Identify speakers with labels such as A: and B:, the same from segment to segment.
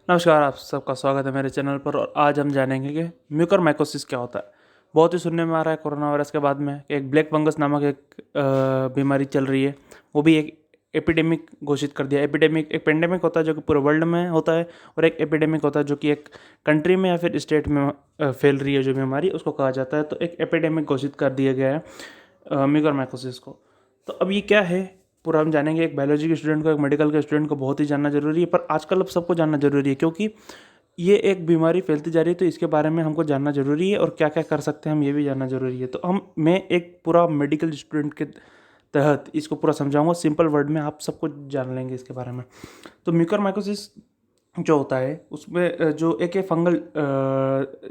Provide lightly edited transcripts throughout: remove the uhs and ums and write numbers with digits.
A: नमस्कार, आप सबका स्वागत है मेरे चैनल पर। और आज हम जानेंगे कि म्यूकरमाइकोसिस क्या होता है। बहुत ही सुनने में आ रहा है कोरोना वायरस के बाद में कि एक ब्लैक फंगस नामक एक बीमारी चल रही है। वो भी एक एपिडेमिक घोषित कर दिया। एपिडेमिक एक पेंडेमिक होता है जो कि पूरे वर्ल्ड में होता है, और एक एपिडेमिक होता है जो कि एक कंट्री में या फिर स्टेट में फैल रही है जो बीमारी, उसको कहा जाता है। तो एक एपिडेमिक घोषित कर दिया गया है म्यूकरमाइकोसिस को। तो अब ये क्या है पूरा हम जानेंगे। एक बायोलॉजी के स्टूडेंट को, एक मेडिकल के स्टूडेंट को बहुत ही जानना जरूरी है, पर आजकल अब सबको जानना जरूरी है क्योंकि ये एक बीमारी फैलती जा रही है। तो इसके बारे में हमको जानना जरूरी है और क्या क्या कर सकते हैं हम, ये भी जानना जरूरी है। तो मैं एक पूरा मेडिकल स्टूडेंट के तहत इसको पूरा समझाऊंगा सिंपल वर्ड में, आप सबको जान लेंगे इसके बारे में। तो म्यूकरमाइकोसिस जो होता है उसमें जो एक फंगल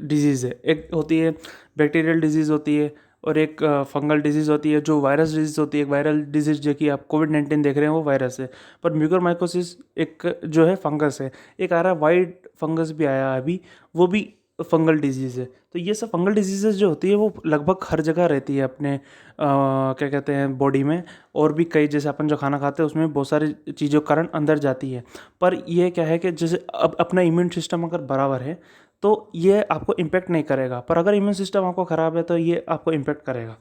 A: डिजीज़ है, एक होती है बैक्टीरियल डिजीज़ होती है, और एक फंगल डिजीज़ होती है जो वायरस डिजीज़ होती है। एक वायरल डिजीज़ जो कि आप कोविड-19 देख रहे हैं वो वायरस है, पर म्यूकरमाइकोसिस एक जो है फंगस है। एक आ रहा है वाइट फंगस भी आया है अभी, वो भी फंगल डिजीज़ है। तो ये सब फंगल डिजीज़ेस जो होती है वो लगभग हर जगह रहती है अपने क्या कहते हैं बॉडी में, और भी कई जैसे अपन जो खाना खाते हैं उसमें बहुत सारी चीज़ों के कारण अंदर जाती है। पर ये क्या है कि जैसे अब अपना इम्यून सिस्टम अगर बराबर है तो ये आपको इम्पेक्ट नहीं करेगा, पर अगर इम्यून सिस्टम आपको ख़राब है तो ये आपको इम्पेक्ट करेगा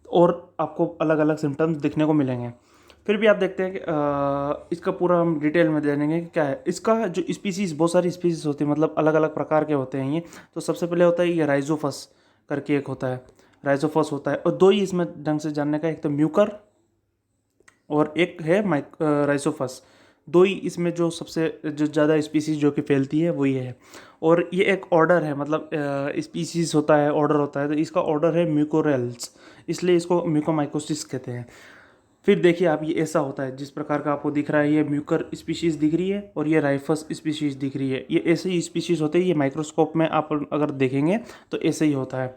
A: और आपको अलग अलग सिम्टम्स दिखने को मिलेंगे। फिर भी आप देखते हैं कि इसका पूरा हम डिटेल में जानेंगे कि क्या है इसका जो स्पीसीज़। बहुत सारी स्पीसीज़ होती है, मतलब अलग अलग प्रकार के होते हैं ये। तो सबसे पहले होता है ये राइजोफस करके एक होता है, राइजोफस होता है। और दो ही इसमें ढंग से जानने का, एक तो म्यूकर और एक है राइसोफस। दो ही इसमें जो सबसे जो ज़्यादा स्पीसीज जो कि फैलती है वही है। और ये एक ऑर्डर है, मतलब स्पीसीज होता है, ऑर्डर होता है। तो इसका ऑर्डर है म्यूकोरेल्स, इसलिए इसको म्यूकोमाइकोसिस कहते हैं। फिर देखिए आप, ये ऐसा होता है जिस प्रकार का आपको दिख रहा है, ये म्यूकर स्पीशीज़ दिख रही है और ये राइफस स्पीशीज़ दिख रही है। ये ऐसे ही स्पीशीज़ होते हैं, ये माइक्रोस्कोप में आप अगर देखेंगे तो ऐसे ही होता है।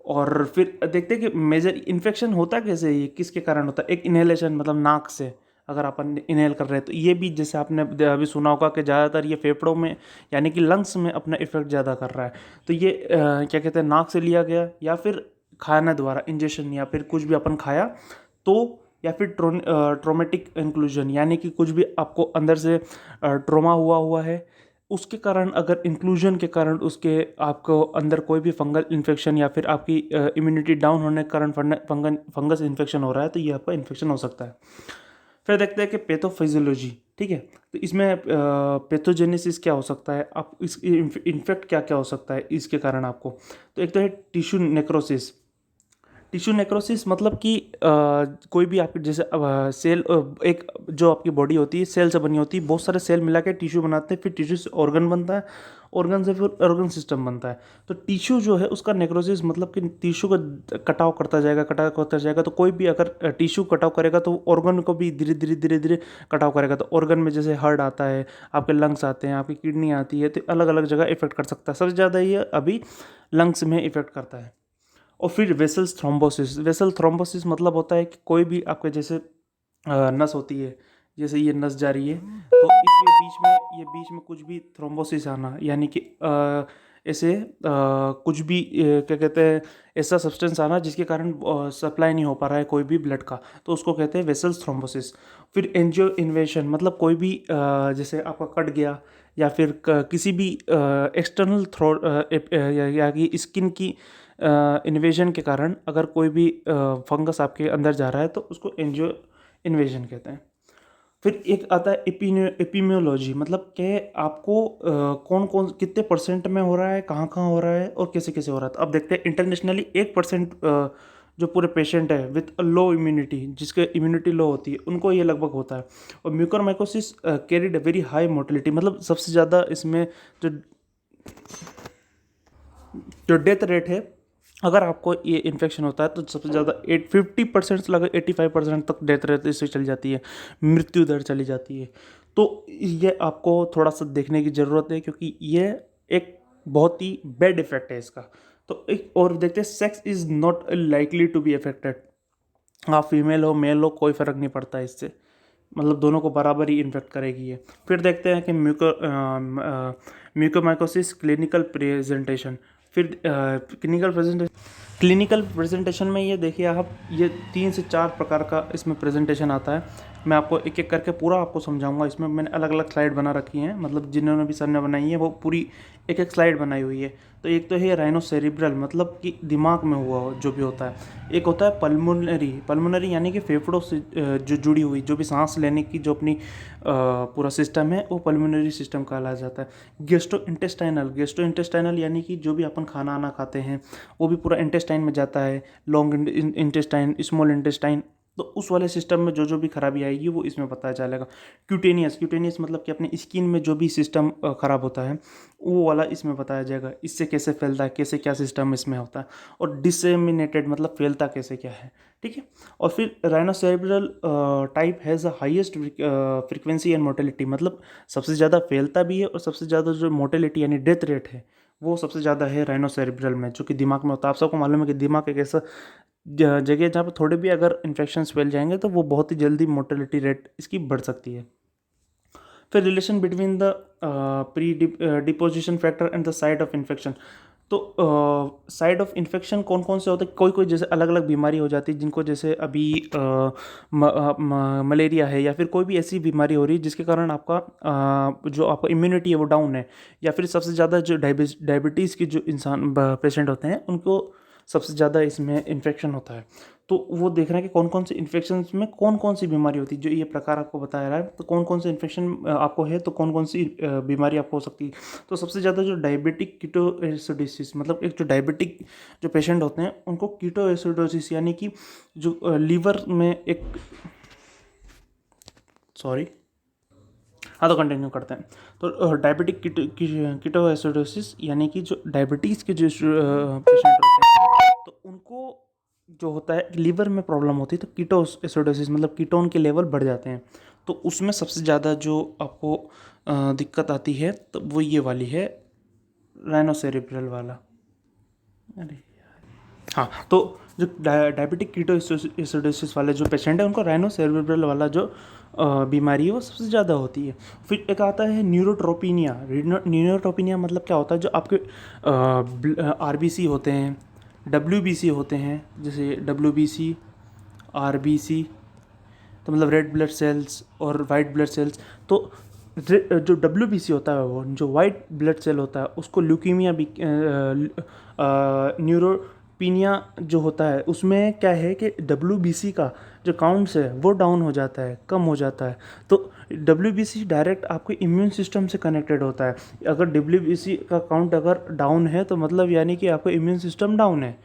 A: और फिर देखते हैं कि मेजर इन्फेक्शन होता कैसे है, ये किसके कारण होता है। एक इनहेलेशन, मतलब नाक से अगर अपन इनहेल कर रहे हैं तो ये भी, जैसे आपने अभी सुना होगा कि ज़्यादातर ये फेफड़ों में यानी कि लंग्स में अपना इफेक्ट ज़्यादा कर रहा है। तो ये क्या कहते हैं, नाक से लिया गया या फिर खाना द्वारा इंजेक्शन, या फिर कुछ भी अपन खाया तो, या फिर ट्रोमेटिक इंक्लूजन यानी कि कुछ भी आपको अंदर से ट्रोमा हुआ है, उसके कारण, अगर इंक्लूजन के कारण उसके आपको अंदर कोई भी फंगल इन्फेक्शन या फिर आपकी इम्यूनिटी डाउन होने के कारण फंगस इन्फेक्शन हो रहा है, तो ये आपका इन्फेक्शन हो सकता है। फिर देखते हैं कि पैथोफिजियोलॉजी, ठीक है। तो इसमें पैथोजेनेसिस क्या हो सकता है, आप इस इन्फेक्ट क्या क्या हो सकता है इसके कारण आपको। तो एक तो है टिश्यू नेक्रोसिस। टिश्यू नेक्रोसिस मतलब कि कोई भी आपके जैसे सेल, एक जो आपकी बॉडी होती है सेल से बनी होती है, बहुत सारे सेल मिला के टिश्यू बनाते हैं, फिर टिश्यू से ऑर्गन बनता है, ऑर्गन से फिर ऑर्गन सिस्टम बनता है। तो टिश्यू जो है उसका नेक्रोसिस मतलब कि टिश्यू का कटाव करता जाएगा, कटाव करता जाएगा। तो कोई भी अगर टिश्यू कटाव करेगा तो ऑर्गन को भी धीरे धीरे धीरे धीरे कटाव करेगा। तो ऑर्गन में जैसे हार्ट आता है, आपके लंग्स आते हैं, आपकी किडनी आती है, तो अलग अलग जगह इफेक्ट कर सकता है। सबसे ज़्यादा ये अभी लंग्स में इफेक्ट करता है। और फिर वेसल्स थ्रोम्बोसिस। वेसल थ्रोम्बोसिस मतलब होता है कि कोई भी आपके जैसे नस होती है, जैसे ये नस जा रही है तो इसके बीच में कुछ भी थ्रोम्बोसिस आना, यानी कि ऐसे कुछ भी क्या कहते हैं, ऐसा सब्सटेंस आना जिसके कारण सप्लाई नहीं हो पा रहा है कोई भी ब्लड का, तो उसको कहते हैं वेसल्स थ्रोम्बोसिस। फिर एंजियो इन्वेशन, मतलब कोई भी जैसे आपका कट गया या फिर किसी भी एक्सटर्नल थ्रो या कि स्किन की इन्वेजन के कारण अगर कोई भी फंगस आपके अंदर जा रहा है तो उसको एंजियो इन्वेजन कहते हैं। फिर एक आता है एपिमियोलॉजी, मतलब कि आपको कौन कौन कितने परसेंट में हो रहा है, कहाँ कहाँ हो रहा है और कैसे कैसे हो रहा है। तो अब देखते हैं इंटरनेशनली 1% जो पूरे पेशेंट है विथ लो इम्यूनिटी, जिसके इम्यूनिटी लो होती है, उनको ये लगभग होता है। और mucormycosis carried very high mortality, मतलब सबसे ज़्यादा इसमें जो जो डेथ रेट है, अगर आपको ये इन्फेक्शन होता है तो सबसे ज़्यादा 50% से लगभग 85% तक डेथ रेट इससे चली जाती है, मृत्यु दर चली जाती है। तो ये आपको थोड़ा सा देखने की ज़रूरत है क्योंकि ये एक बहुत ही बैड इफेक्ट है इसका। तो एक और देखते हैं, sex is not likely to be affected. आप फीमेल हो मेल हो कोई फ़र्क नहीं पड़ता इससे, मतलब दोनों को बराबर ही इन्फेक्ट करेगी ये। फिर देखते हैं कि म्यूकोमाइकोसिस क्लिनिकल प्रेजेंटेशन। फिर क्लिनिकल प्रेजेंटेशन में ये देखिए आप, ये 3 से 4 प्रकार का इसमें प्रेजेंटेशन आता है। मैं आपको एक एक करके पूरा आपको समझाऊंगा। इसमें मैंने अलग अलग स्लाइड बना रखी हैं, मतलब जिन्होंने भी सर ने बनाई है वो पूरी एक एक स्लाइड बनाई हुई है। तो एक तो है राइनोसेरिब्रल, मतलब कि दिमाग में हुआ जो भी होता है। एक होता है पल्मोनरी, पल्मोनरी यानी कि फेफड़ों से जो जुड़ी हुई, जो भी सांस लेने की जो अपनी पूरा सिस्टम है, वो पल्मोनरी सिस्टम कहा जाता है। गेस्ट्रो इंटेस्टाइनल, गेस्ट्रो इंटेस्टाइनल यानी कि जो भी अपन खाना आना खाते हैं वो भी पूरा इंटेस्टाइन में जाता है। लॉन्ग इंटेस्टाइन, स्मॉल इंटेस्टाइन, तो उस वाले सिस्टम में जो जो भी खराबी आएगी वो इसमें पता चलेगा। क्यूटेनियस, क्यूटेनियस मतलब कि अपने स्किन में जो भी सिस्टम खराब होता है वो वाला इसमें बताया जाएगा, इससे कैसे फैलता है, कैसे क्या सिस्टम इसमें होता है। और डिसेमिनेटेड मतलब फैलता कैसे क्या है, ठीक है। और फिर rhinocerebral type has the highest frequency and mortality, मतलब सबसे ज़्यादा फैलता भी है और सबसे ज़्यादा जो मोर्टेलिटी यानी डेथ रेट है वो सबसे ज़्यादा है राइनोसेरेब्रल में, जो कि दिमाग में होता है। आप सबको मालूम है कि दिमाग एक ऐसा जगह जहाँ पर थोड़े भी अगर इन्फेक्शंस फैल जाएंगे तो वो बहुत ही जल्दी मोर्टेलिटी रेट इसकी बढ़ सकती है। फिर relation between the pre deposition factor and the site of infection. तो साइड ऑफ इन्फेक्शन कौन कौन से होते हैं, कोई कोई जैसे अलग अलग बीमारी हो जाती है जिनको, जैसे अभी मलेरिया है या फिर कोई भी ऐसी बीमारी हो रही है जिसके कारण आपका जो आपका इम्यूनिटी है वो डाउन है, या फिर सबसे ज़्यादा जो डायबिटीज़ के जो इंसान पेशेंट होते हैं उनको सबसे ज़्यादा इसमें इन्फेक्शन होता है। तो वो देख रहे हैं कि कौन कौन से इन्फेक्शन में कौन कौन सी बीमारी होती है, जो ये प्रकार आपको बताया रहा है, तो कौन कौन से इन्फेक्शन आपको है, तो कौन कौन सी बीमारी आपको हो सकती है। तो सबसे ज़्यादा जो डायबिटिक कीटोएसिडोसिस, मतलब एक जो डायबिटिक जो पेशेंट होते हैं उनको कीटोएसिडोसिस यानी कि जो लीवर में एक, सॉरी, हाँ तो कंटिन्यू करते हैं। तो डायबिटिक कीटोएसिडोसिस यानी कि जो डायबिटीज़ के जो पेशेंट होते हैं तो उनको जो होता है लीवर में प्रॉब्लम होती है, तो कीटोएसिडोसिस मतलब कीटोन के लेवल बढ़ जाते हैं। तो उसमें सबसे ज़्यादा जो आपको दिक्कत आती है तो वो ये वाली है, राइनोसेरेब्रल वाला। अरे हाँ, तो जो डायबिटिक कीटोएसिडोसिस वाले जो पेशेंट है उनको राइनोसेरेब्रल वाला जो बीमारी है वो सबसे ज़्यादा होती है। फिर एक आता है न्यूरोट्रोपिनिया। न्यूरोट्रोपिनिया मतलब क्या होता है, जो आपके आरबीसी होते हैं, डब्ल्यूबीसी होते हैं, जैसे डब्ल्यूबीसी, आरबीसी, तो मतलब रेड ब्लड सेल्स और वाइट ब्लड सेल्स। तो जो डब्ल्यूबीसी होता है, वो जो वाइट ब्लड सेल होता है उसको ल्यूकीमिया भी, न्यूरोपीनिया जो होता है उसमें क्या है कि डब्ल्यूबीसी का जो काउंट्स है वो डाउन हो जाता है, कम हो जाता है। तो डब्ल्यूबीसी डायरेक्ट आपके इम्यून सिस्टम से कनेक्टेड होता है। अगर डब्ल्यूबीसी का काउंट अगर डाउन है तो मतलब यानी कि आपका इम्यून सिस्टम डाउन है।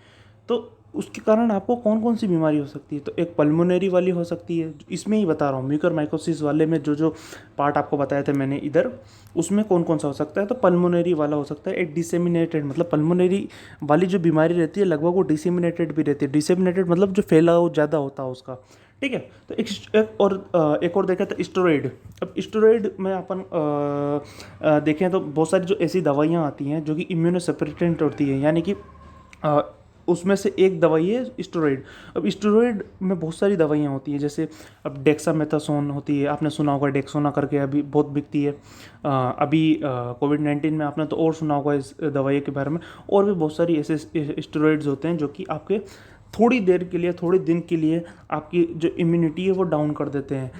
A: तो उसके कारण आपको कौन कौन सी बीमारी हो सकती है, तो एक पल्मोनरी वाली हो सकती है, इसमें ही बता रहा हूँ म्यूकरमाइकोसिस वाले में जो जो पार्ट आपको बताए थे मैंने इधर, उसमें कौन कौन सा हो सकता है, तो पल्मोनरी वाला हो सकता है। एक डिसेमिनेटेड मतलब पल्मोनरी वाली जो बीमारी रहती है लगभग वो डिसेमिनेटेड भी रहती है। डिसेमिनेटेड मतलब जो फैलाव ज़्यादा होता है उसका, ठीक है। तो एक और देखा था स्टेरॉइड। अब स्टेरॉइड में अपन देखें तो बहुत सारी जो ऐसी दवाइयाँ आती हैं जो कि इम्यूनोसप्रेसेंट होती है, यानी कि उसमें से एक दवाई है स्टेरॉइड। अब स्टेरॉइड में बहुत सारी दवाइयाँ होती हैं, जैसे अब डेक्सामेथासोन होती है, आपने सुना होगा डेक्सोना करके, अभी बहुत बिकती है। अभी कोविड-19 में आपने तो और सुना होगा इस दवाई के बारे में। और भी बहुत सारी ऐसे स्टेरॉइड्स होते हैं जो कि आपके थोड़ी देर के लिए, थोड़े दिन के लिए आपकी जो इम्यूनिटी है वो डाउन कर देते हैं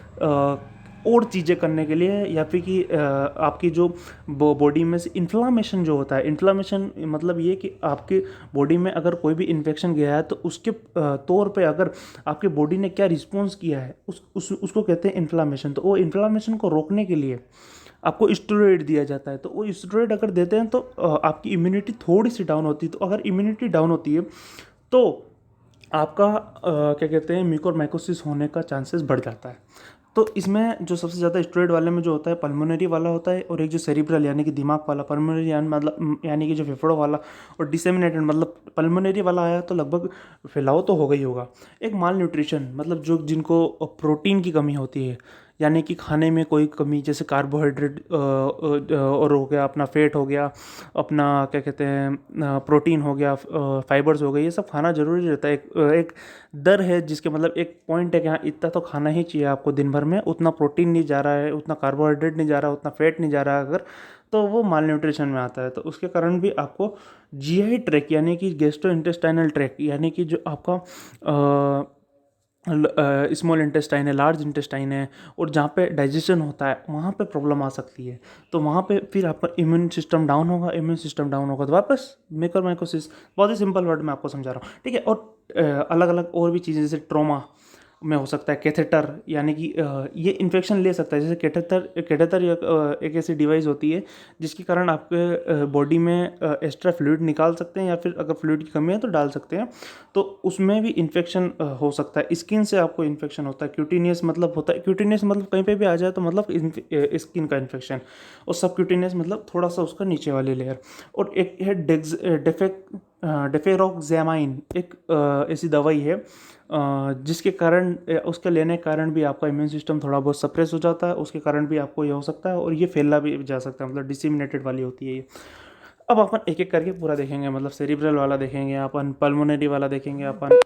A: और चीज़ें करने के लिए, या फिर कि आपकी जो बॉडी में से इन्फ्लामेशन जो होता है, इन्फ्लामेशन मतलब ये कि आपके बॉडी में अगर कोई भी इन्फेक्शन गया है तो उसके तौर पे अगर आपके बॉडी ने क्या रिस्पॉन्स किया है उसको कहते हैं इन्फ्लामेशन। तो वो इन्फ्लामेशन को रोकने के लिए आपको स्टेरॉइड दिया जाता है। तो वो स्टेरॉइड अगर देते हैं तो आपकी इम्यूनिटी थोड़ी सी डाउन होती है। तो अगर इम्यूनिटी डाउन होती है तो आपका क्या कहते हैं म्यूकोरमाइकोसिस होने का चांसेस बढ़ जाता है। तो इसमें जो सबसे ज़्यादा स्टेरॉइड वाले में जो होता है पल्मोनरी वाला होता है, और एक जो सेरिब्रल यानी कि दिमाग वाला, पल्मोनरी मतलब यानी कि जो फेफड़ों वाला, और डिसेमिनेटेड मतलब पल्मोनरी वाला आया तो लगभग फैलाव तो हो गई होगा। एक माल न्यूट्रिशन मतलब जो जिनको प्रोटीन की कमी होती है, यानी कि खाने में कोई कमी, जैसे कार्बोहाइड्रेट और हो गया, अपना फैट हो गया, अपना क्या कहते हैं प्रोटीन हो गया, फाइबर्स हो गए, ये सब खाना जरूरी रहता है। एक दर है जिसके मतलब एक पॉइंट है कि हाँ इतना तो खाना ही चाहिए आपको दिन भर में, उतना प्रोटीन नहीं जा रहा है, उतना कार्बोहाइड्रेट नहीं जा रहा है, उतना फैट नहीं जा रहा है अगर, तो वो माल न्यूट्रिशन में आता है। तो उसके कारण भी आपको जीआई ट्रैक यानी कि गैस्ट्रो इंटेस्टाइनल ट्रैक यानी कि जो आपका स्मॉल इंटेस्टाइन है, लार्ज इंटेस्टाइन है, और जहाँ पे डाइजेशन होता है वहाँ पे प्रॉब्लम आ सकती है। तो वहाँ पे फिर आपका इम्यून सिस्टम डाउन होगा, इम्यून सिस्टम डाउन होगा तो वापस म्यूकरमाइकोसिस। बहुत ही सिंपल वर्ड में आपको समझा रहा हूँ, ठीक है। और अलग अलग और भी चीज़ें जैसे ट्रोमा में हो सकता है, कैथेटर, यानी कि ये इन्फेक्शन ले सकता है। जैसे कैथेटर एक ऐसी डिवाइस होती है जिसके कारण आपके बॉडी में एक्स्ट्रा फ्लूइड निकाल सकते हैं, या फिर अगर फ्लूइड की कमी है तो डाल सकते हैं। तो उसमें भी इन्फेक्शन हो सकता है। स्किन से आपको इन्फेक्शन होता है, क्यूटीनियस मतलब होता है, क्यूटीनियस मतलब कहीं पे भी आ जाए तो मतलब स्किन का इन्फेक्शन। और सब क्यूटीनियस मतलब थोड़ा सा उसका नीचे वाली लेयर। और एक है डेफेरोक्सेमाइन, एक ऐसी दवाई है जिसके कारण उसके लेने के कारण भी आपका इम्यून सिस्टम थोड़ा बहुत सप्रेस हो जाता है, उसके कारण भी आपको ये हो सकता है, और ये फैला भी जा सकता है, मतलब डिसिमिनेटेड वाली होती है ये। अब अपन एक एक करके पूरा देखेंगे, मतलब सेरिब्रल वाला देखेंगे अपन, पल्मोनरी वाला देखेंगे अपन,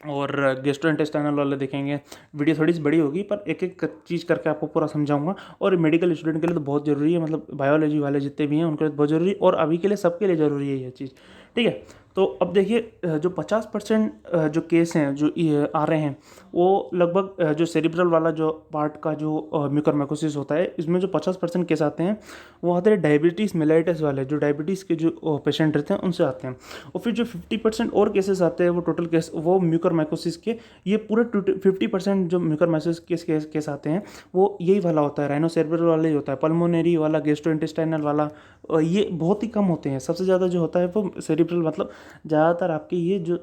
A: और गेस्ट्रोइंटेस्टाइनल वाले देखेंगे। वीडियो थोड़ी सी बड़ी होगी पर एक एक चीज़ करके आपको पूरा समझाऊंगा। और मेडिकल स्टूडेंट के लिए तो बहुत ज़रूरी है, मतलब बायोलॉजी वाले जितने भी हैं उनके लिए तो बहुत ज़रूरी है, और अभी के लिए सबके लिए ज़रूरी है ये चीज़, ठीक है। तो अब देखिए जो 50% जो केस हैं जो ये आ रहे हैं, वो लगभग जो सेरिब्रल वाला जो पार्ट का जो म्यूकरमाइकोसिस होता है, इसमें जो 50% केस आते हैं वो आते हैं डायबिटीज़ मेलाइटिस वाले, जो डायबिटीज़ के जो पेशेंट रहते हैं उनसे आते हैं। और फिर जो 50% और केसेस आते हैं वो टोटल केस वो म्यूकरमाइकोसिस के, ये पूरे 50% जो म्यूकरमाइकोसिस केस आते हैं वो यही वाला होता है, राइनोसेरेब्रल वाला ही होता है। पल्मोनरी वाला, गेस्ट्रोइंटेस्टाइनल वाला ये बहुत ही कम होते हैं। सबसे ज़्यादा जो होता है वो सेरिब्रल, मतलब ज़्यादातर आपके ये जो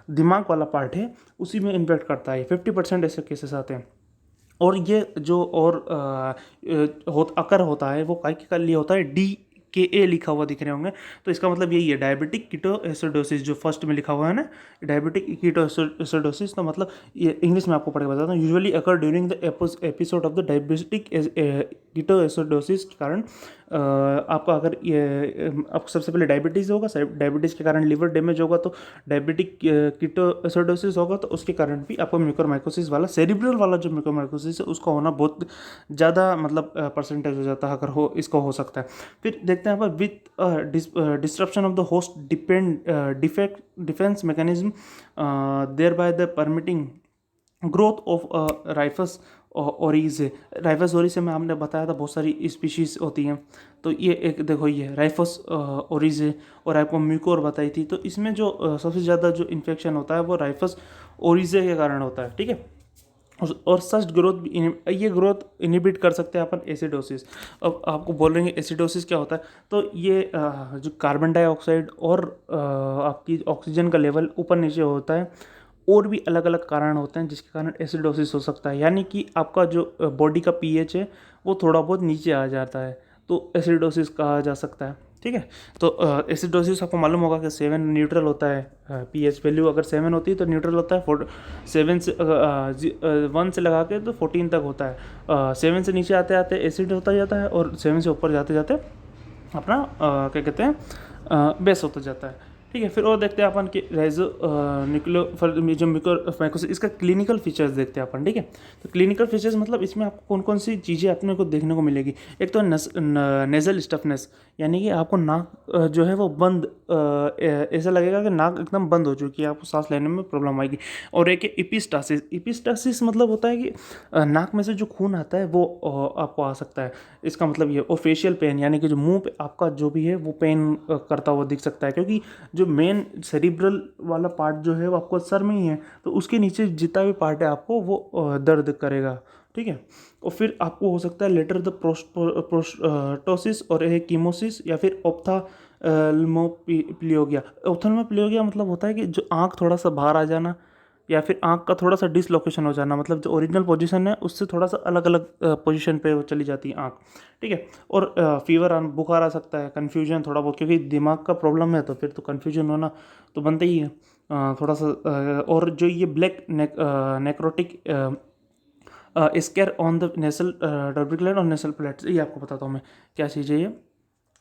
A: दिमाग वाला पार्ट है उसी में इम्पेक्ट करता है। 50% ऐसे केसेस आते हैं। और ये जो और अकर होता है वो काय के लिए होता है, DKA लिखा हुआ दिख रहे होंगे, तो इसका मतलब यही है, डायबिटिक कीटोएसिडोसिस, जो फर्स्ट में लिखा हुआ है ना, डायबिटिक कीटोएसिडोसिस। तो मतलब ये इंग्लिश में आपको पढ़ के बताता हूँ। Usually occur during the episode of the diabetic ketoacidosis के कारण आपका अगर ये आपको सबसे पहले डायबिटीज़ होगा, डायबिटीज़ के कारण लिवर डैमेज होगा, तो डायबिटिक कीटोएसिडोसिस होगा, तो उसके कारण भी आपको म्यूकरमाइकोसिस वाला, सेरिब्रल वाला जो म्यूकरमाइकोसिस है उसका होना बहुत ज़्यादा, मतलब परसेंटेज हो जाता है अगर हो, इसको हो सकता है। फिर देखते हैं यहाँ पर with disruption of the host defence mechanism thereby the permitting growth of Rhizopus oryzae है। राइफस ओरीज से मैं आपने बताया था बहुत सारी स्पीशीज होती हैं, तो ये एक देखो ये राइफस ओरीज है। और आपको म्यूकोर बताई थी, तो इसमें जो सबसे ज़्यादा जो इन्फेक्शन होता है वो राइफस ओरीजे के कारण होता है, ठीक है। और सच ग्रोथ भी ये ग्रोथ इनहिबिट कर सकते हैं अपन एसिडोसिस। अब आपको बोल रहे हैं एसिडोसिस क्या होता है, तो ये जो कार्बन डाइऑक्साइड और आपकी ऑक्सीजन का लेवल ऊपर नीचे होता है, और भी अलग अलग कारण होते हैं जिसके कारण एसिडोसिस हो सकता है। यानी कि आपका जो बॉडी का पीएच है वो थोड़ा बहुत नीचे आ जाता है, तो एसिडोसिस कहा जा सकता है, ठीक है। तो एसिडोसिस आपको मालूम होगा कि 7 न्यूट्रल होता है, पीएच वैल्यू अगर 7 होती है तो न्यूट्रल होता है। 7 से 1 से लगा के तो 14 तक होता है। 7 से नीचे आते आते एसिड होता जाता है, और 7 से ऊपर जाते जाते अपना क्या कहते हैं बेस होता जाता है, ठीक है। फिर और देखते हैं अपन कि रेजो न्यूक्लियो जो म्यूकरमाइकोसिस, इसका क्लिनिकल फीचर्स देखते हैं अपन, ठीक है। तो क्लिनिकल फीचर्स मतलब इसमें आपको कौन कौन सी चीज़ें अपने को देखने को मिलेगी। एक तो नेजल स्टफनेस, यानी कि आपको नाक जो है वो बंद, ऐसा लगेगा कि नाक एकदम बंद हो चुकी है, आपको सांस लेने में प्रॉब्लम आएगी। और एक एपिस्टासिस, एपिस्टासिस मतलब होता है कि नाक में से जो खून आता है वो आपको आ सकता है, इसका मतलब ये। और फेशियल पेन, यानी कि जो मुंह पे आपका जो भी है वो पेन करता हुआ दिख सकता है, क्योंकि जो मेन सेरिब्रल वाला पार्ट जो है वो आपको सर में ही है, तो उसके नीचे जितना भी पार्ट है आपको वो दर्द करेगा, ठीक है। और फिर आपको हो सकता है लेटर द प्रोस्टोसिस और एक कीमोसिस, या फिर ऑप्थाल्मोप्लियोगिया। ऑप्थाल्मोप्लियोगिया मतलब होता है कि जो आँख थोड़ा सा बाहर आ जाना, या फिर आँख का थोड़ा सा डिसलोकेशन हो जाना, मतलब जो ओरिजिनल पोजीशन है उससे थोड़ा सा अलग अलग पोजीशन पे वो चली जाती है आँख, ठीक है। और फीवर बुखार आ सकता है, कन्फ्यूजन थोड़ा बहुत, क्योंकि दिमाग का प्रॉब्लम है तो फिर तो कन्फ्यूजन होना तो बनता ही है थोड़ा सा। और जो ये black necrotic scar on the nasal turbinate और नेसल प्लेट्स, ये आपको बताता हूँ मैं क्या चीज़ है ये।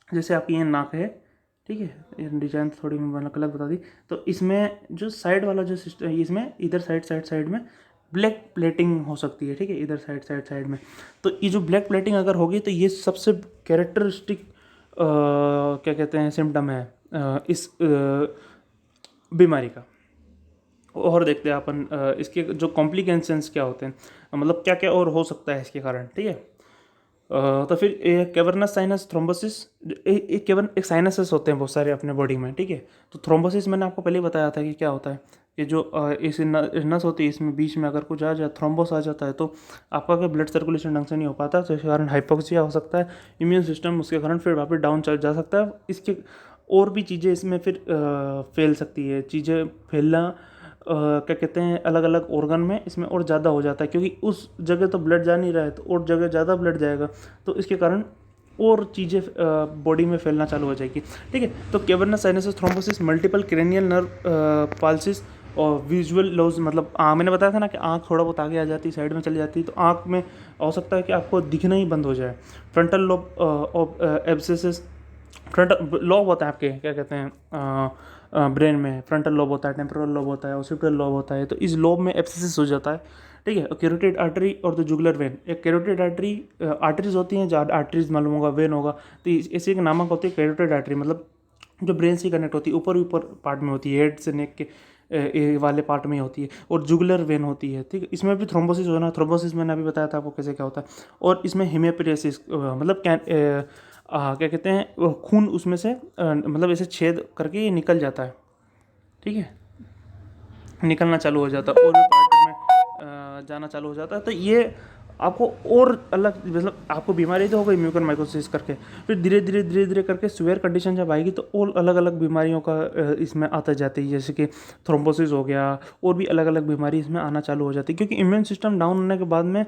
A: जैसे आपकी ये नाक है, ठीक है, ये डिजाइन थोड़ी मैंने गलत बता दी। तो इसमें जो साइड वाला जो सिस्टम, इसमें इधर साइड में ब्लैक प्लेटिंग हो सकती है, ठीक है, इधर साइड में। तो ये जो ब्लैक प्लेटिंग अगर होगी तो ये सबसे कैरेक्टरिस्टिक क्या कहते हैं सिम्टम है इस बीमारी का। और देखते हैं अपन इसके जो कॉम्प्लिकेशंस क्या होते हैं, मतलब क्या क्या और हो सकता है इसके कारण, ठीक है। तो फिर कैवर्नस साइनस थ्रोम्बोसिस, एक साइनसेस होते हैं बहुत सारे अपने बॉडी में, ठीक है। तो थ्रोम्बोसिस मैंने आपको पहले ही बताया था कि क्या होता है, कि जो इस नस होती है इसमें बीच में अगर कुछ आ जाए, थ्रोम्बोस आ जाता है, तो आपका क्या ब्लड सर्कुलेशन ढंग से नहीं हो पाता, तो इसके कारण हाइपोक्सिया हो सकता है, इम्यून सिस्टम उसके कारण फिर वापस डाउन चल जा सकता है। इसके और भी चीज़ें इसमें फिर फैल सकती है, चीज़ें फैलना क्या कहते हैं, अलग अलग ऑर्गन में इसमें और ज़्यादा हो जाता है, क्योंकि उस जगह तो ब्लड जा नहीं रहा है, तो और जगह ज़्यादा ब्लड जाएगा, तो इसके कारण और चीज़ें बॉडी में फैलना चालू हो जाएगी, ठीक है। तो cavernous sinus thrombosis, multiple cranial nerve palsies और विजुअल लॉस, मतलब मैंने बताया था ना कि आँख थोड़ा बहुत आगे आ जाती है, साइड में चली जाती है, तो आँख में हो सकता है कि आपको दिखना ही बंद हो जाए। Frontal lobe of abscesses, frontal lobe होता है आपके, क्या कहते हैं, ब्रेन में फ्रंटल लोब होता है, टेम्पोरल लोब होता है, ऑसिपिटल लोब होता है, तो इस लोब में एब्सेसिस हो जाता है, ठीक है। कैरोटिड आर्टरी और द जुगुलर वेन, एक कैरोटिड आर्टरी, आर्टरीज होती हैं, जो आर्टरीज मालूम होगा, वेन होगा, तो इसी एक नामक होती है कैरोटिड आर्टरी, मतलब जो ब्रेन से कनेक्ट होती है, ऊपर ऊपर पार्ट में होती है, हेड से नेक के वाले पार्ट में होती है, और जुगुलर वेन होती है, ठीक है। इसमें भी थ्रोम्बोसिस होना, थ्रोम्बोसिस मैंने अभी बताया था आपको कैसे क्या होता है। और इसमें हेमियोपेरेसिस, मतलब क्या कहते हैं, वो खून उसमें से मतलब ऐसे छेद करके ये निकल जाता है, ठीक है, निकलना चालू हो जाता है, और भी पार्ट में जाना चालू हो जाता है, तो ये आपको और अलग, मतलब आपको बीमारी तो हो गई म्यूकरमाइकोसिस करके, फिर धीरे धीरे धीरे धीरे करके सीवियर कंडीशन जब आएगी, तो और अलग अलग बीमारियों का इसमें आता जाती है, जैसे कि थ्रोम्बोसिस हो गया, और भी अलग अलग बीमारी इसमें आना चालू हो जाती है, क्योंकि इम्यून सिस्टम डाउन होने के बाद में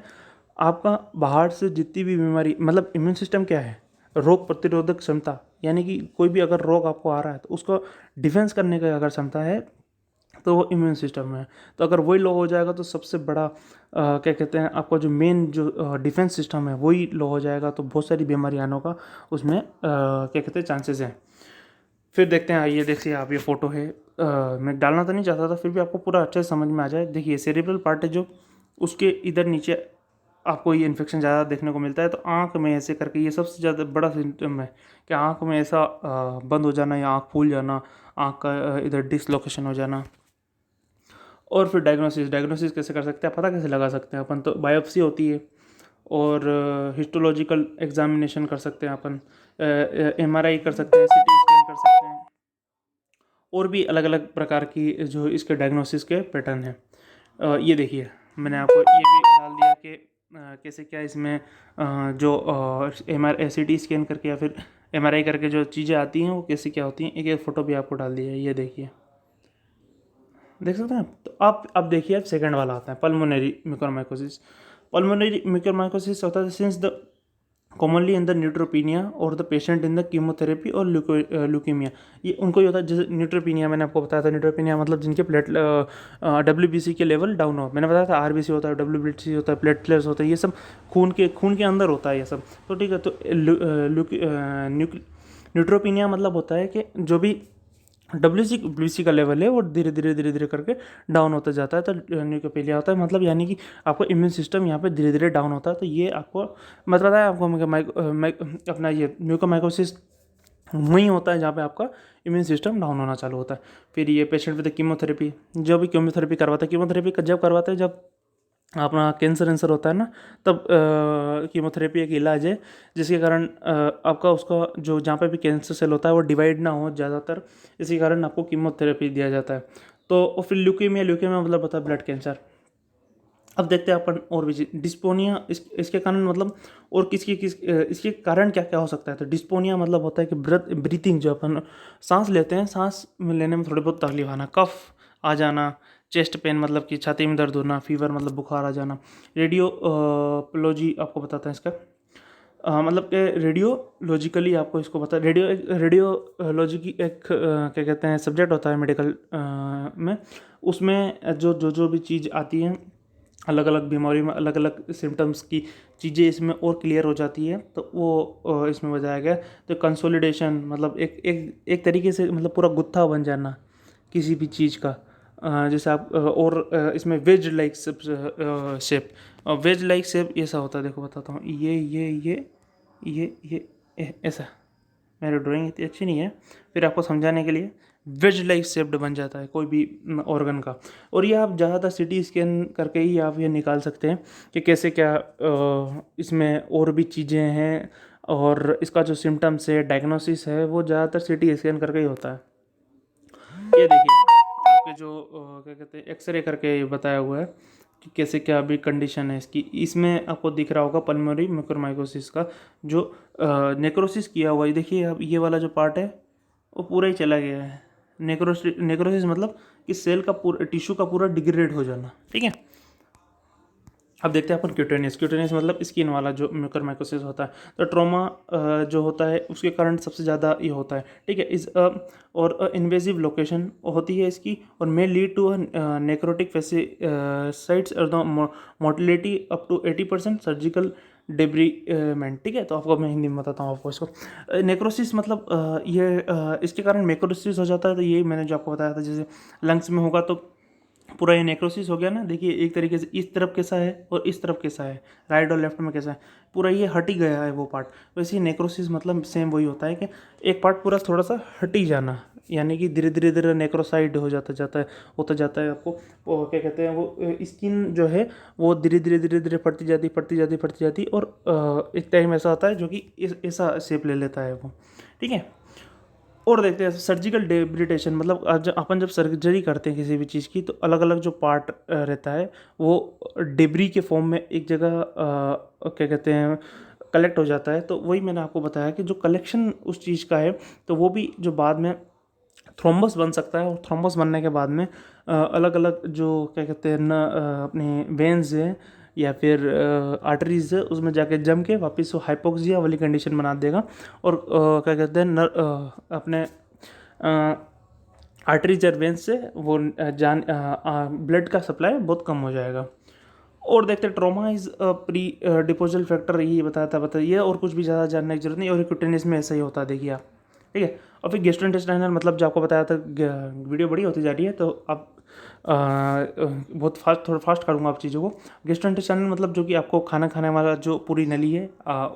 A: आपका बाहर से जितनी भी बीमारी, मतलब इम्यून सिस्टम क्या है, रोग प्रतिरोधक क्षमता, यानी कि कोई भी अगर रोग आपको आ रहा है तो उसको डिफेंस करने का अगर क्षमता है, तो वो इम्यून सिस्टम में है। तो अगर वही लो हो जाएगा, तो सबसे बड़ा क्या कहते हैं, आपका जो मेन जो डिफेंस सिस्टम है वही लो हो जाएगा, तो बहुत सारी बीमारी आने का उसमें क्या कहते हैं चांसेस हैं। फिर देखते हैं, आइए देखिए आप, ये फोटो है, मैं डालना तो नहीं चाहता था, फिर भी आपको पूरा अच्छे से समझ में आ जाए। देखिए सेरिब्रल पार्ट है जो, उसके इधर नीचे आपको ये इन्फेक्शन ज़्यादा देखने को मिलता है, तो आँख में ऐसे करके ये सबसे ज़्यादा बड़ा सिम्टम है, कि आँख में ऐसा बंद हो जाना, या आँख फूल जाना, आँख का इधर डिसलोकेशन हो जाना। और फिर डायग्नोसिस कैसे कर सकते हैं, पता कैसे लगा सकते हैं अपन, तो बायोप्सी होती है, और हिस्टोलॉजिकल एग्जामिनेशन कर सकते हैं अपन, एमआरआई कर सकते हैं, सीटी स्कैन कर सकते हैं, और भी अलग अलग प्रकार की जो इसके डायग्नोसिस के पैटर्न हैं। ये देखिए, मैंने आपको ये भी डाल दिया कि कैसे क्या इसमें जो सीटी स्कैन करके या फिर एमआरआई करके जो चीज़ें आती हैं वो कैसे क्या होती हैं, एक एक फ़ोटो भी आपको डाल दिया है, ये देखिए, देख सकते हैं आप। तो आप अब देखिए, अब सेकंड वाला आता है, पल्मोनरी म्यूकरमाइकोसिस। पल्मोनरी म्यूकरमाइकोसिस होता है since the commonly in the neutropenia और the patient in the chemotherapy और ल्यूकीमिया, ये उनको ही होता है। जैसे न्यूट्रोपीनिया मैंने आपको बताया था, न्यूट्रोपीनिया मतलब जिनके WBC के लेवल डाउन हो, मैंने बताया था RBC होता है, WBC होता है, प्लेटलेट्स होता है, ये सब खून के अंदर होता है ये सब, तो ठीक है। तो न्यूट्रोपीनिया मतलब होता है कि जो भी WBC का लेवल है वो धीरे धीरे धीरे धीरे करके डाउन होता जाता है, तो न्यूक्लिया होता है, मतलब यानी कि आपका इम्यून सिस्टम यहाँ पे धीरे धीरे डाउन होता है। तो ये आपको मतलब है, आपको अपना ये म्यूकोमाइकोसिस वहीं होता है जहाँ पे आपका इम्यून सिस्टम डाउन होना चालू होता है। फिर ये पेशेंट विद कीमोथेरेपी, जो भी कीमोथेरेपी करवाता है, कीमोथेरेपी जब करवाते हैं जब अपना कैंसर होता है ना, तब कीमोथेरेपी एक इलाज है जिसके कारण आपका उसका जो जहाँ पे भी कैंसर सेल होता है वो डिवाइड ना हो ज़्यादातर, इसी कारण आपको कीमोथेरेपी दिया जाता है। तो और फिर ल्यूकेमिया मतलब होता है ब्लड कैंसर। अब देखते हैं अपन और भी डिस्पोनिया, इसके कारण मतलब, और इसके कारण क्या क्या हो सकता है। तो डिस्पोनिया मतलब होता है कि ब्रीथिंग, जो अपन सांस लेते हैं, सांस में लेने में थोड़ी बहुत तकलीफ आना, कफ आ जाना, चेस्ट पेन मतलब कि छाती में दर्द होना, फीवर मतलब बुखार आ जाना। रेडियोलॉजी आपको बताता है इसका, मतलब कि रेडियोलॉजिकली आपको इसको पता, रेडियोलॉजी की एक क्या कहते हैं सब्जेक्ट होता है मेडिकल में, उसमें जो भी चीज़ आती है अलग अलग बीमारी में, अलग अलग सिम्टम्स की चीज़ें इसमें और क्लियर हो जाती है, तो वो इसमें बताया गया। तो कंसोलिडेशन मतलब एक तरीके से मतलब पूरा गुत्था बन जाना किसी भी चीज़ का, जैसे आप और इसमें wedge like shape, wedge like shape ऐसा होता है, देखो बताता हूँ, ये ऐसा, मेरी ड्राइंग इतनी अच्छी नहीं है, फिर आपको समझाने के लिए वेज लाइक शेप्ड बन जाता है कोई भी ऑर्गन का। और ये आप ज़्यादातर सीटी स्कैन करके ही आप ये निकाल सकते हैं कि कैसे क्या इसमें और भी चीज़ें हैं, और इसका जो सिम्टम्स है, डायग्नोसिस है, वो ज़्यादातर सीटी स्कैन करके ही होता है। ये देखिए आपके जो क्या कहते हैं एक्सरे करके ये बताया हुआ है कि कैसे क्या अभी कंडीशन है इसकी। इसमें आपको दिख रहा होगा पल्मोनरी म्यूकोरमाइकोसिस का जो नेक्रोसिस किया हुआ है। देखिए अब ये वाला जो पार्ट है वो पूरा ही चला गया है। नेक्रोसिस मतलब कि सेल का पूरा, टिश्यू का पूरा डिग्रेड हो जाना, ठीक है। अब देखते हैं अपन क्यूटेनियस। क्यूटेनियस मतलब स्किन वाला जो म्यूकोरमाइकोसिस होता है। तो ट्रॉमा जो होता है उसके कारण सबसे ज़्यादा ये होता है, ठीक है। इस और इन्वेजिव लोकेशन होती है इसकी, और may lead to necrotic fasciitis और the mortality up to 80% surgical debridement, ठीक है। तो आपको मैं हिंदी में बताता हूँ आपको इसको। नेक्रोसिस मतलब इसके कारण मैक्रोसिस हो जाता है। तो ये मैंने जो आपको बताया था, जैसे लंग्स में होगा तो पूरा ये नेक्रोसिस हो गया ना। देखिए एक तरीके से इस तरफ कैसा है और इस तरफ कैसा है, राइट और लेफ्ट में कैसा है, पूरा ये हट ही गया है वो पार्ट। वैसे ही नेक्रोसिस मतलब सेम वही होता है कि एक पार्ट पूरा थोड़ा सा हट ही जाना, यानी कि धीरे धीरे धीरे नेक्रोसाइड हो जाता है, होता जाता है। आपको वो क्या कहते हैं, वो स्किन जो है वो धीरे धीरे फटती जाती, और एक टाइम ऐसा आता है जो कि ऐसा शेप ले लेता है वो, ठीक है। और देखते हैं सर्जिकल डेब्रिटेशन, मतलब अपन जब सर्जरी करते हैं किसी भी चीज़ की, तो अलग अलग जो पार्ट रहता है वो डेब्री के फॉर्म में एक जगह क्या कहते हैं कलेक्ट हो जाता है। तो वही मैंने आपको बताया कि जो कलेक्शन उस चीज़ का है, तो वो भी जो बाद में थ्रोम्बस बन सकता है। और थ्रोम्बस बनने के बाद में अलग अलग जो क्या कहते हैं न अपने वेन्स हैं या फिर आर्टरीज है, उसमें जाके जम के वापस वो हाइपोक्सिया वाली कंडीशन बना देगा। और क्या कहते हैं अपने आर्टरीज और वेन्स से वो ब्लड का सप्लाई बहुत कम हो जाएगा। और देखते हैं ट्रॉमा इज प्री डिपोजल फैक्टर, यही बताइए, और कुछ भी ज़्यादा जानने की जरूरत नहीं। और क्यूटेनियस में ऐसा ही होता है, देखिए आप, ठीक है। और फिर गेस्ट्रोइंटेस्टाइनल मतलब जो आपको बताया था, वीडियो बड़ी होती जा रही है तो आप बहुत थोड़ा फास्ट करूँगा आप चीज़ों को। गेस्ट्रोइंटेस्टाइनल मतलब जो कि आपको खाना खाने वाला जो पूरी नली है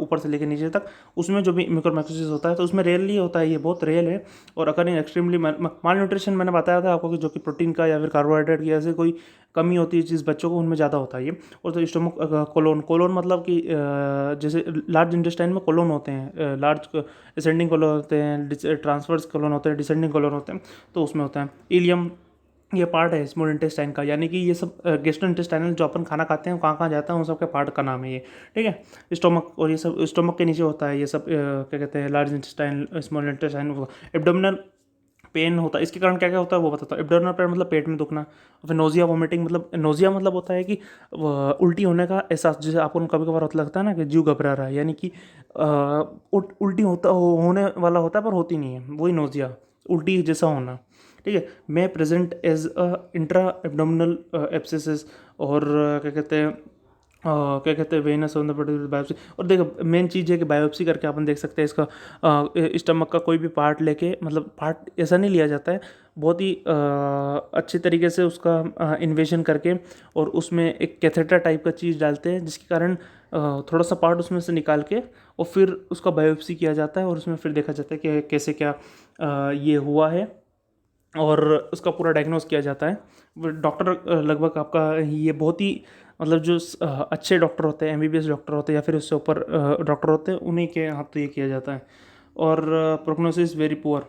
A: ऊपर से लेकर नीचे तक, उसमें जो भी म्यूकोरमाइकोसिस होता है, तो उसमें रेयरली होता है, ये बहुत रेयर है। और अकॉर्डिंग एक्सट्रीमली माल न्यूट्रिशन मैंने बताया था आपको कि जो कि प्रोटीन का या फिर कार्बोहाइड्रेट की ऐसे कोई कमी होती है चीज़ बच्चों को, उनमें ज़्यादा होता है ये। और तो स्टोमक कोलोन मतलब कि जैसे लार्ज इंटेस्टाइन में कोलोन होते हैं, लार्ज डिसेंडिंग कोलोन होते हैं, ट्रांसवर्स कोलोन होते हैं, डिसेंडिंग कोलोन होते हैं, तो उसमें होता है इलियम। ये पार्ट है स्मॉल इंटेस्टाइन का, यानी कि ये सब गेस्ट्रो इंटेस्टाइनल जो अपन खाना खाते हैं कहाँ कहाँ जाता है उन सब के पार्ट का नाम है ये, ठीक है। स्टोमक, और ये सब स्टोमक के नीचे होता है ये सब क्या कहते हैं large intestine, small intestine. Abdominal pain होता है, इसके कारण क्या क्या होता है वो बताता हूँ। एब्डोमिनल पेन मतलब पेट में दुखना। फिर नोजिया वोमिटिंग, मतलब नोजिया मतलब होता है कि उल्टी होने का एहसास, जैसे आपको कभी कभार होता लगता है ना कि जीव घबरा रहा है, यानी कि उल्टी होने वाला होता है पर होती नहीं है, वही नोजिया, उल्टी जैसा होना, ठीक है। मैं present as intra abdominal abscesses, और क्या कहते हैं वेनस ऑन द बायोप्सी। और देखो मेन चीज़ है कि बायोप्सी करके अपन देख सकते हैं इसका स्टमक का कोई भी पार्ट लेके, मतलब पार्ट ऐसा नहीं लिया जाता है, बहुत ही अच्छे तरीके से उसका इन्वेजन करके, और उसमें एक कैथेटर टाइप का चीज़ डालते हैं, जिसके कारण थोड़ा सा पार्ट उसमें से निकाल के और फिर उसका बायोप्सी किया जाता है, और उसमें फिर देखा जाता है कि कैसे क्या ये हुआ है, और उसका पूरा डायग्नोस किया जाता है। डॉक्टर लगभग आपका ये बहुत ही मतलब जो अच्छे डॉक्टर होते हैं, एमबीबीएस डॉक्टर होते हैं या फिर उससे ऊपर डॉक्टर होते हैं, उन्हीं के हाथ तो ये किया जाता है। और प्रोग्नोसिस वेरी पुअर।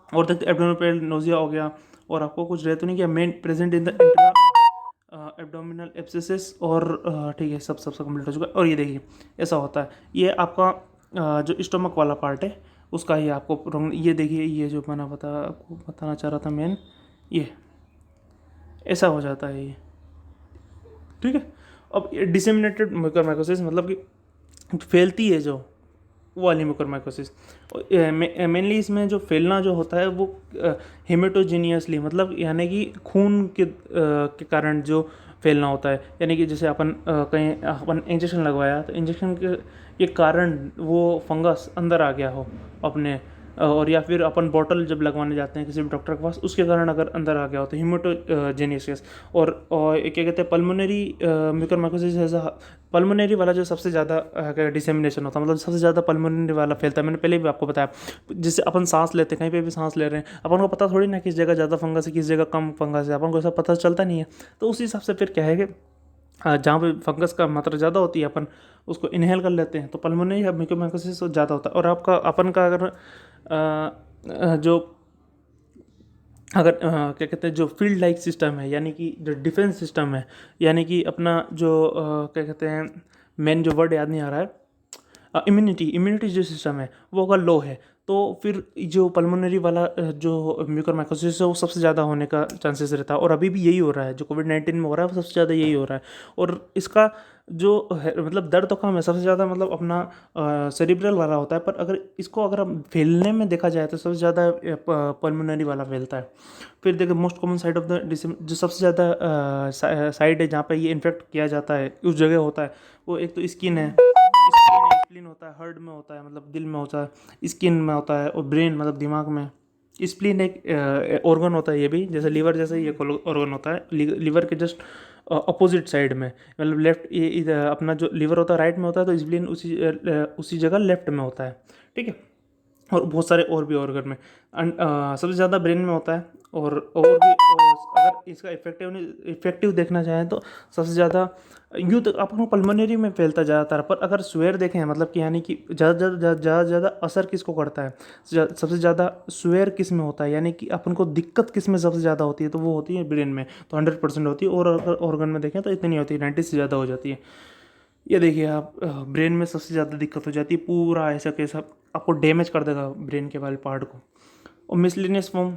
A: और देखते एब्डोमिनल पेन नोजिया हो गया, और आपको कुछ रह तो नहीं किया, main present in the intra abdominal abscesses, और ठीक है सब कंप्लीट हो चुका है। और ये देखिए ऐसा होता है, ये आपका जो स्टोमक वाला पार्ट है उसका ही आपको, ये देखिए ये जो मैंने आपको बताना चाह रहा था मेन, ये ऐसा हो जाता है ये, ठीक है। अब डिसेमिनेटेड म्यूकोरमाइकोसिस मतलब कि फैलती है जो, वो वाली म्यूकोरमाइकोसिस। मेनली इसमें जो फैलना जो होता है वो हेमेटोजीनियसली, मतलब यानी कि खून के कारण जो फैलना होता है, यानी कि जैसे अपन कहीं अपन इंजेक्शन लगवाया तो इंजेक्शन के कारण वो फंगस अंदर आ गया हो अपने और या फिर अपन बॉटल जब लगवाने जाते हैं किसी भी डॉक्टर के पास, उसके कारण अगर अंदर आ गया हो तो हीमेटोजेनेसिस। और क्या कहते हैं पल्मोनरी म्यूकरमाइकोसिस, पल्मोनरी वाला जो सबसे ज़्यादा डिसेमिनेशन होता है, मतलब सबसे ज़्यादा पल्मोनरी वाला फैलता है। मैंने पहले भी आपको बताया, जिससे अपन सांस लेते हैं, कहीं पे भी सांस ले रहे हैं, अपन को पता थोड़ी ना किस जगह ज़्यादा फंगस है किस जगह कम फंगस है, अपन को ऐसा पता चलता नहीं है। तो उस हिसाब से फिर क्या है कि जहाँ पे फंगस का मात्रा ज़्यादा होती है अपन उसको इनहेल कर लेते हैं, तो पल्मोनरी म्यूकोरमाइकोसिस ज़्यादा होता है। और आपका अपन का अगर जो अगर क्या कहते हैं जो फील्ड लाइक सिस्टम है, यानी कि जो डिफेंस सिस्टम है, यानी कि अपना जो क्या कहते हैं, मेन जो वर्ड याद नहीं आ रहा है, इम्यूनिटी जो सिस्टम है वो अगर लो है, तो फिर जो पल्मोनरी वाला जो म्यूकरमाइकोसिस है वो सबसे ज़्यादा होने का चांसेस रहता है। और अभी भी यही हो रहा है, जो कोविड-19 में हो रहा है वो सबसे ज़्यादा यही हो रहा है। और इसका जो है मतलब दर्द तो कम है, सबसे ज़्यादा मतलब अपना सेरिब्रल वाला होता है, पर अगर हम फैलने में देखा जाए तो सबसे ज़्यादा पल्मोनरी वाला फैलता है। फिर देखो most common side of the जो सबसे ज़्यादा साइड है जहाँ पे ये इन्फेक्ट किया जाता है, उस जगह होता है, वो एक तो स्किन है, स्प्लीन होता है, हार्ट में होता है मतलब दिल में होता है, स्किन में होता है, और ब्रेन मतलब दिमाग में। स्प्लीन एक ऑर्गन होता है, ये भी जैसे लीवर जैसे ही एक ऑर्गन होता है, लीवर के जस्ट अपोजिट साइड में, मतलब लेफ्ट, ये इधर अपना जो लीवर होता है राइट में होता है, तो स्प्लीन उसी जगह लेफ्ट में होता है, ठीक है। और बहुत सारे और भी ऑर्गन में सबसे ज़्यादा ब्रेन में होता है। और भी अगर इसका इफेक्टिव देखना चाहें तो सबसे ज़्यादा यूँ तो आपको पल्मोनरी में फैलता ज़्यादातर, पर अगर स्वेयर देखें मतलब कि यानी कि ज़्यादा असर किसको करता है, सबसे ज़्यादा स्वेयर किस में होता है, यानी कि अपन को दिक्कत किस में सबसे ज़्यादा होती है, तो वो होती है ब्रेन में, तो 100% होती है। और अगर ऑर्गन में देखें तो इतनी नहीं होती, 90 से ज़्यादा हो जाती है। ये देखिए आप, ब्रेन में सबसे ज़्यादा दिक्कत हो जाती है, पूरा ऐसा कैसा आपको डैमेज कर देगा ब्रेन के वाले पार्ट को। और मिसलिनियस फॉर्म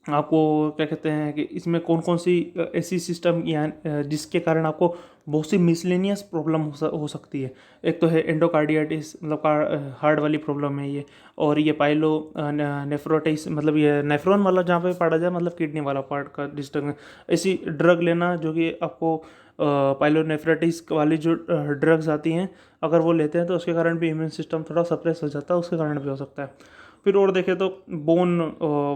A: आपको क्या कहते हैं कि इसमें कौन कौन सी ऐसी सिस्टम या जिसके कारण आपको बहुत सी मिसलेनियस प्रॉब्लम हो सकती है। एक तो है एंडोकार्डियाटिस, मतलब हार्ट वाली प्रॉब्लम है ये। और ये पाइलो नेफ्रोटिस, मतलब ये नेफ्रॉन वाला जहाँ पे पड़ा जाए, मतलब किडनी वाला पार्ट का डिस्टर्ब। ऐसी ड्रग लेना जो कि आपको पाइलोनेफ्राइटिस वाली जो ड्रग्स आती हैं, अगर वो लेते हैं तो उसके कारण भी इम्यून सिस्टम थोड़ा सप्रेस हो जाता है, उसके कारण भी हो सकता है। फिर और देखें तो बोन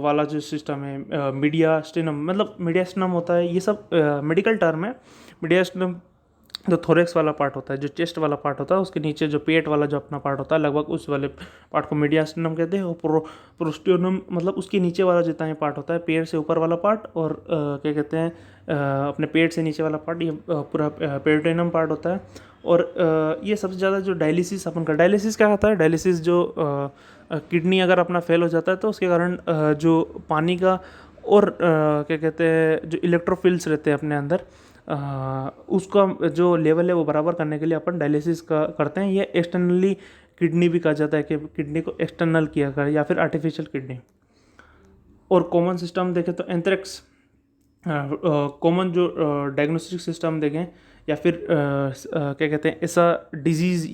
A: वाला जो सिस्टम है, मीडियास्टिनम, मतलब मीडियास्टिनम होता है, ये सब मेडिकल टर्म है। मीडियास्टिनम जो थोरेक्स वाला पार्ट होता है, जो चेस्ट वाला पार्ट होता है, उसके नीचे जो पेट वाला जो अपना पार्ट होता है, लगभग उस वाले पार्ट को मीडियास्टिनम कहते हैं। और प्रोस्टियोनम मतलब उसके नीचे वाला जितना ही पार्ट होता है, पेट से ऊपर वाला पार्ट, और क्या कहते हैं अपने पेट से नीचे वाला पार्ट, ये पूरा पेरिटोनियम पार्ट होता है। और ये सबसे ज़्यादा जो डायलिसिस अपन का, डायलिसिस क्या होता है, डायलिसिस जो किडनी अगर अपना फेल हो जाता है तो उसके कारण जो पानी का और क्या कहते हैं जो इलेक्ट्रोफिल्स रहते हैं अपने अंदर, उसका जो लेवल है वो बराबर करने के लिए अपन डायलिसिस का करते हैं। ये एक्सटर्नली किडनी भी कहा जाता है कि किडनी को एक्सटर्नल किया कर, या फिर आर्टिफिशियल किडनी। और कॉमन सिस्टम देखें तो एंथ्रेक्स, कॉमन जो डायग्नोस्टिक सिस्टम देखें, या फिर क्या कहते हैं ऐसा डिजीज़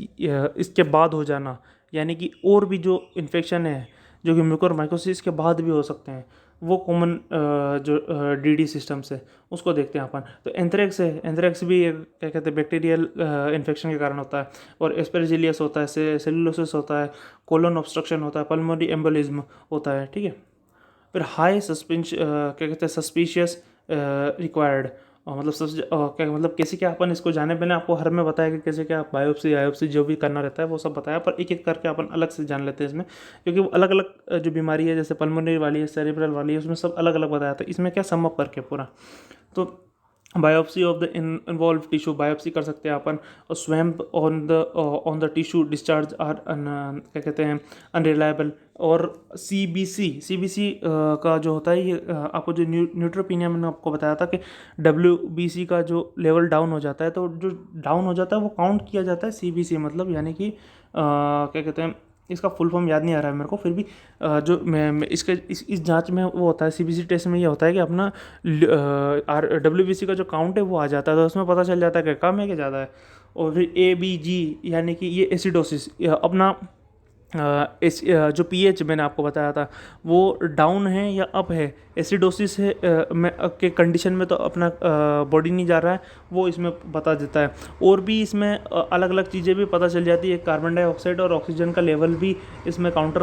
A: इसके बाद हो जाना, यानी कि और भी जो इन्फेक्शन है जो कि म्यूकोरमाइकोसिस के बाद भी हो सकते हैं, वो कॉमन जो डीडी सिस्टम्स है उसको देखते हैं अपन। तो एंथ्रेक्स है, एंथ्रेक्स भी एक क्या कहते हैं बैक्टीरियल इन्फेक्शन के कारण होता है। और एस्पेरजिलियस होता है, सेलुलोसिस होता है, कोलन ऑब्स्ट्रक्शन होता है, पल्मोनरी एम्बोलिज्म होता है, ठीक है। फिर हाई क्या कहते हैं सस्पिशियस रिक्वायर्ड, मतलब सबसे क्या मतलब कैसे क्या अपन इसको जाने, पहले आपको हर में बताया कि कैसे क्या बायोप्सी जो भी करना रहता है वो सब बताया, पर एक एक करके अपन अलग से जान लेते हैं इसमें, क्योंकि वो अलग अलग जो बीमारी है, जैसे पल्मोनरी वाली है, सेरिब्रल वाली है, उसमें सब अलग अलग बताया था, इसमें क्या सम अप करके पूरा। तो biopsy of the involve tissue, biopsy कर सकते हैं अपन। और swab on the tissue discharge or क्या कहते हैं अनरिलायबल। और सीबीसी का जो होता है, ये आपको जो न्यूट्रोपीनिया मैंने आपको बताया था कि WBC का जो लेवल डाउन हो जाता है, तो जो डाउन हो जाता है वो काउंट किया जाता है सीबीसी, मतलब यानी कि क्या कहते हैं, इसका फुल फॉर्म याद नहीं आ रहा है मेरे को, फिर भी जो मैं इसके इस जांच में वो होता है, सीबीसी टेस्ट में ये होता है कि अपना WBC का जो काउंट है वो आ जाता है, तो उसमें पता चल जाता है कि कम है कि ज़्यादा है। और फिर ABG, यानी कि ये एसिडोसिस, अपना जो पीएच मैंने आपको बताया था वो डाउन है या अप है, एसिडोसिस है में के कंडीशन में तो अपना बॉडी नहीं जा रहा है, वो इसमें बता देता है। और भी इसमें अलग अलग चीज़ें भी पता चल जाती है, कार्बन डाइऑक्साइड और ऑक्सीजन का लेवल भी इसमें काउंटर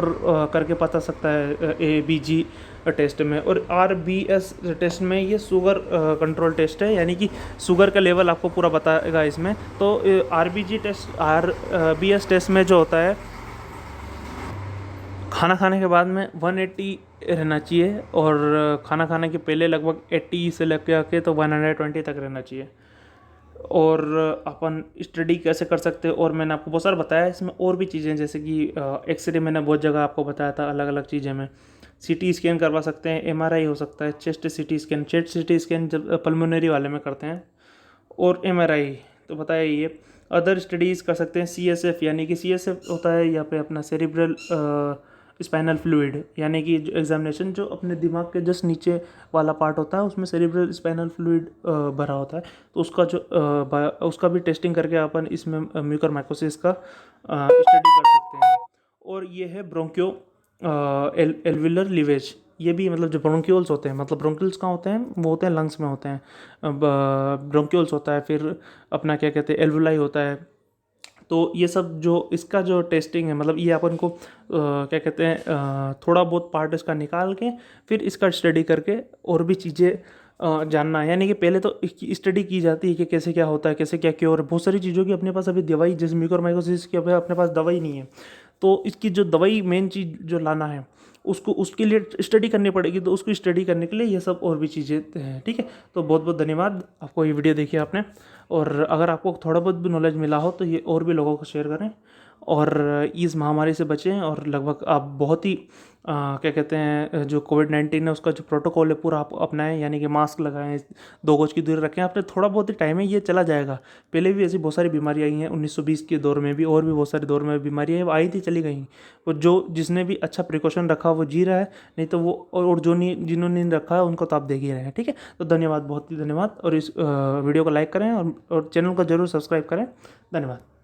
A: करके पता सकता है ABG टेस्ट में। और RBS टेस्ट में ये शुगर कंट्रोल टेस्ट है, यानी कि शुगर का लेवल आपको पूरा बताएगा इसमें। तो RBS टेस्ट में जो होता है, खाना खाने के बाद में 180 रहना चाहिए, और खाना खाने के पहले लगभग 80 से लग के आके तो 120 तक रहना चाहिए। और अपन स्टडी कैसे कर सकते हैं, और मैंने आपको बहुत सारा बताया इसमें और भी चीज़ें, जैसे कि एक्सरे मैंने बहुत जगह आपको बताया था अलग अलग चीज़ें में। CT स्कैन करवा सकते हैं, MRI हो सकता है, चेस्ट CT स्कैन जब पल्मोनरी वाले में करते हैं, और MRI तो बताया ये। अदर स्टडीज़ कर सकते हैं CSF, यानी कि CSF होता है यहाँ पे अपना सेरिब्रल स्पाइनल फ्लूइड, यानी कि एग्जामिनेशन जो अपने दिमाग के जस्ट नीचे वाला पार्ट होता है उसमें सेरिब्रल स्पाइनल फ्लूइड भरा होता है, तो उसका भी टेस्टिंग करके अपन इसमें म्यूकरमाइकोसिस का स्टडी कर सकते हैं। और ये है ब्रोंकियो एल्विलर लीवेज, ये भी मतलब जो ब्रोंक्यूल्स होते हैं, मतलब ब्रोंक्यूल्स कहाँ होते हैं, वो होते हैं लंग्स में होते हैं। ब्रोंक्यूल्स होता है, फिर अपना क्या कहते हैं एल्वुलाई होता है। तो ये सब जो इसका जो टेस्टिंग है, मतलब ये अपन को क्या कहते हैं थोड़ा बहुत पार्ट इसका निकाल के फिर इसका स्टडी करके और भी चीज़ें जानना है। यानी कि पहले तो इसकी स्टडी की जाती है कि कैसे क्या होता है, कैसे क्या क्योर है, बहुत सारी चीज़ों की अपने पास अभी दवाई, जैसे म्यूकोरमाइकोसिस की अभी अपने पास दवाई नहीं है, तो इसकी जो दवाई मेन चीज़ जो लाना है उसको उसके लिए स्टडी करनी पड़ेगी, तो उसको स्टडी करने के लिए ये सब और भी चीज़ें हैं। ठीक है, तो बहुत बहुत धन्यवाद आपको, ये वीडियो देखी आपने, और अगर आपको थोड़ा बहुत भी नॉलेज मिला हो तो ये और भी लोगों को शेयर करें, और इस महामारी से बचें। और लगभग आप बहुत ही क्या कहते हैं जो कोविड-19 है उसका जो प्रोटोकॉल है पूरा आप अपनाएं, यानी कि मास्क लगाएं, 2 गज की दूरी रखें। आपने थोड़ा बहुत ही टाइम है, ये चला जाएगा। पहले भी ऐसी बहुत सारी बीमारियाँ आई हैं, 1920 के दौर में भी, और भी बहुत सारे दौर में बीमारियाँ वो आई थी चली गई। वो जो जिसने भी अच्छा प्रिकॉशन रखा वो जी रहा है, नहीं तो वो, और जो नहीं, जिन्होंने नहीं रखा है उनको तो आप देख ही रहे हैं। ठीक है, तो धन्यवाद, बहुत ही धन्यवाद, और इस वीडियो को लाइक करें और चैनल को जरूर सब्सक्राइब करें। धन्यवाद।